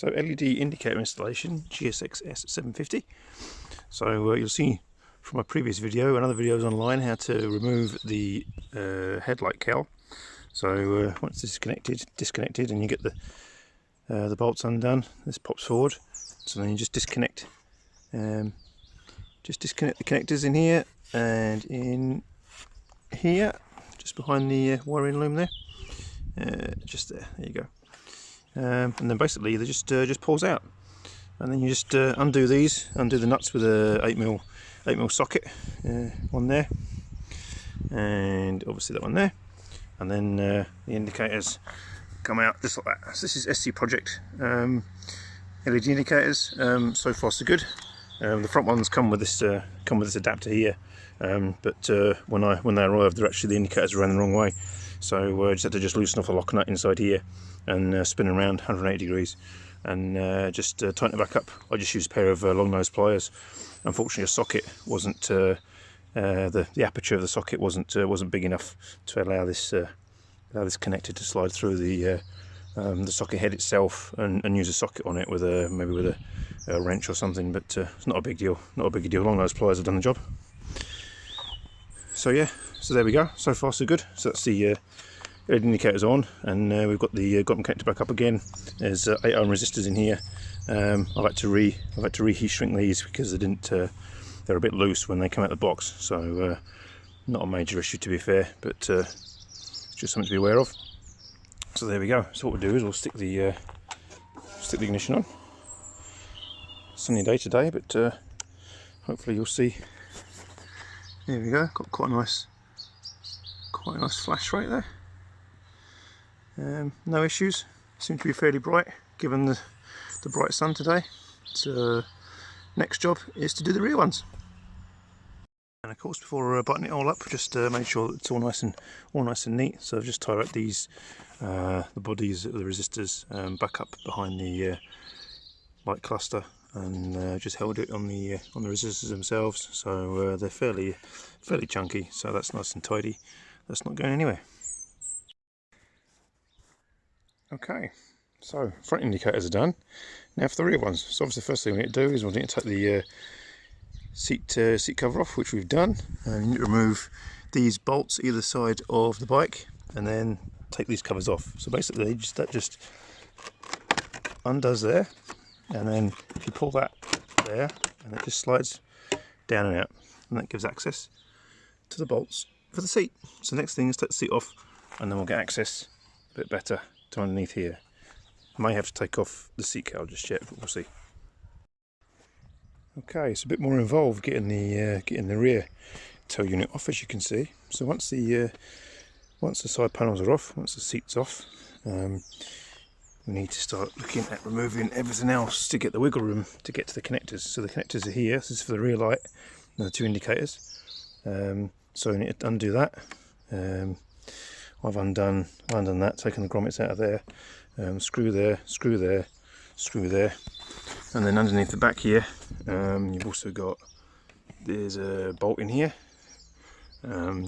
So LED indicator installation, GSX-S 750. So you'll see from my previous video and other videos online how to remove the headlight cowl. So once it's disconnected and you get the bolts undone, this pops forward. So then you just disconnect the connectors in here and in here, just behind the wiring loom there. Just there you go. And then basically they just pulls out, and then you just undo the nuts with a 8mm socket, one there, and obviously that one there, and then the indicators come out just like that. So this is SC Project LED indicators. So far so good. The front ones come with this adapter here, but when they arrived, the indicators ran the wrong way. So I just had to loosen off the lock nut inside here and spin around 180 degrees and just tighten it back up. I just used a pair of long nose pliers. Unfortunately, a socket wasn't the aperture of the socket wasn't big enough to allow this connector to slide through the socket head itself and use a socket on it with maybe with a wrench or something. But it's not a big deal. Not a big deal. Long nose pliers have done the job. So yeah, so there we go. So far so good. So that's the LED indicators on, and we've got them connected back up again. There's 8 ohm resistors in here. I like to reheat shrink these because they're a bit loose when they come out the box. So not a major issue, to be fair, but just something to be aware of. So there we go. So what we'll do is we'll stick the ignition on. Sunny day today, but hopefully you'll see. There we go. Got quite a nice flash right there. No issues. Seem to be fairly bright given the bright sun today. So next job is to do the rear ones. And of course, before buttoning it all up, just make sure that it's all nice and neat. So I've just tied up these the bodies of the resistors back up behind the light cluster, and just held it on the resistors themselves. So they're fairly chunky. So that's nice and tidy. That's not going anywhere. Okay, so front indicators are done. Now for the rear ones. So obviously the first thing we need to do is we'll need to take the seat cover off, which we've done. And you need to remove these bolts either side of the bike, and then take these covers off. So basically that just undoes there, and then if you pull that there, and it just slides down and out, and that gives access to the bolts for the seat. So next thing is take the seat off, and then we'll get access a bit better to underneath here. May have to take off the seat cowl just yet, but we'll see. Okay, it's a bit more involved getting the rear tow unit off, as you can see. So once the side panels are off, once the seat's off, we need to start looking at removing everything else to get the wiggle room to get to the connectors. So the connectors are here. This is for the rear light and the 2 indicators. So we need to undo that. I've undone that, taken the grommets out of there. Screw there, screw there, screw there, and then underneath the back here, you've also got, there's a bolt in here,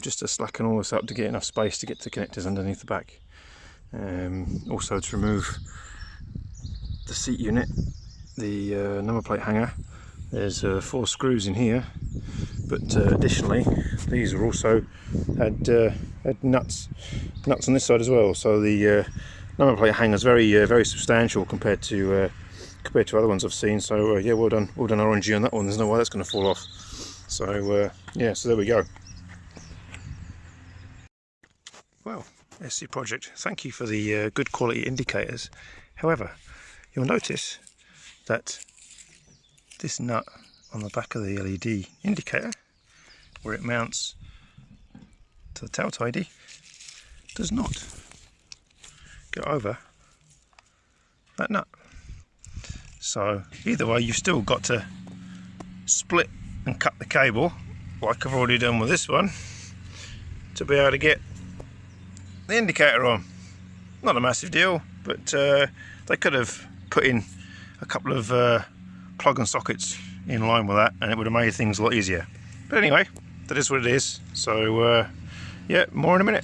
just to slacken all this up to get enough space to get the connectors underneath the back. Also to remove the seat unit, the number plate hanger, there's 4 screws in here, but additionally these are also had nuts on this side as well. So the number plate hanger is very substantial compared to other ones I've seen. So yeah, well done RNG on that one. There's no way that's going to fall off. So yeah, so there we go. Well, SC Project, thank you for the good quality indicators. However, you'll notice that this nut on the back of the LED indicator, where it mounts to the tail tidy, does not go over that nut. So either way, you've still got to split and cut the cable, like I've already done with this one, to be able to get the indicator on. Not a massive deal, but they could have put in a couple of plug and sockets in line with that, and it would have made things a lot easier. But anyway, that is what it is. So yeah, more in a minute.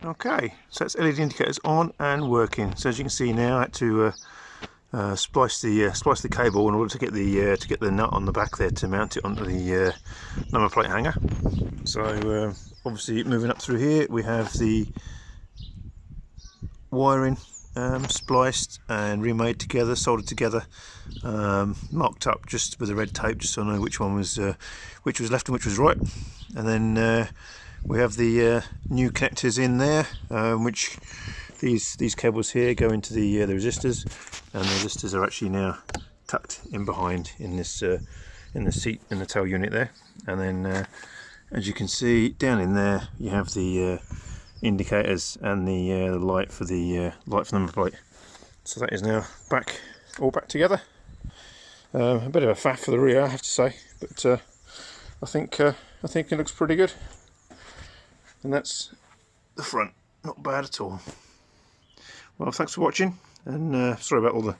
Okay, so that's LED indicators on and working. So as you can see now, I had to splice the cable in order to get the nut on the back there to mount it onto the number plate hanger. So obviously moving up through here, we have the wiring spliced and remade together, soldered together, marked up just with the red tape, just so I know which one was left and which was right. And then we have the new connectors in there, which these cables here go into the resistors, and the resistors are actually now tucked in behind in this in the seat, in the tail unit there. And then as you can see down in there, you have the indicators and the light for the number plate. So that is now all back together. A bit of a faff for the rear, I have to say, but I think it looks pretty good. And that's the front, not bad at all. Well, thanks for watching, and sorry about all the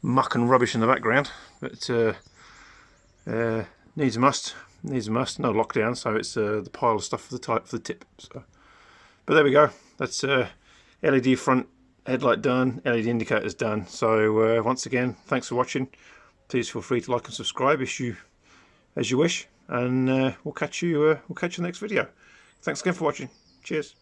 muck and rubbish in the background, but needs a must. No lockdown, so it's the pile of stuff for the tip. So. But there we go. That's LED front headlight done, LED indicators done. So once again, thanks for watching. Please feel free to like and subscribe as you wish, and we'll catch you in the next video. Thanks again for watching. Cheers.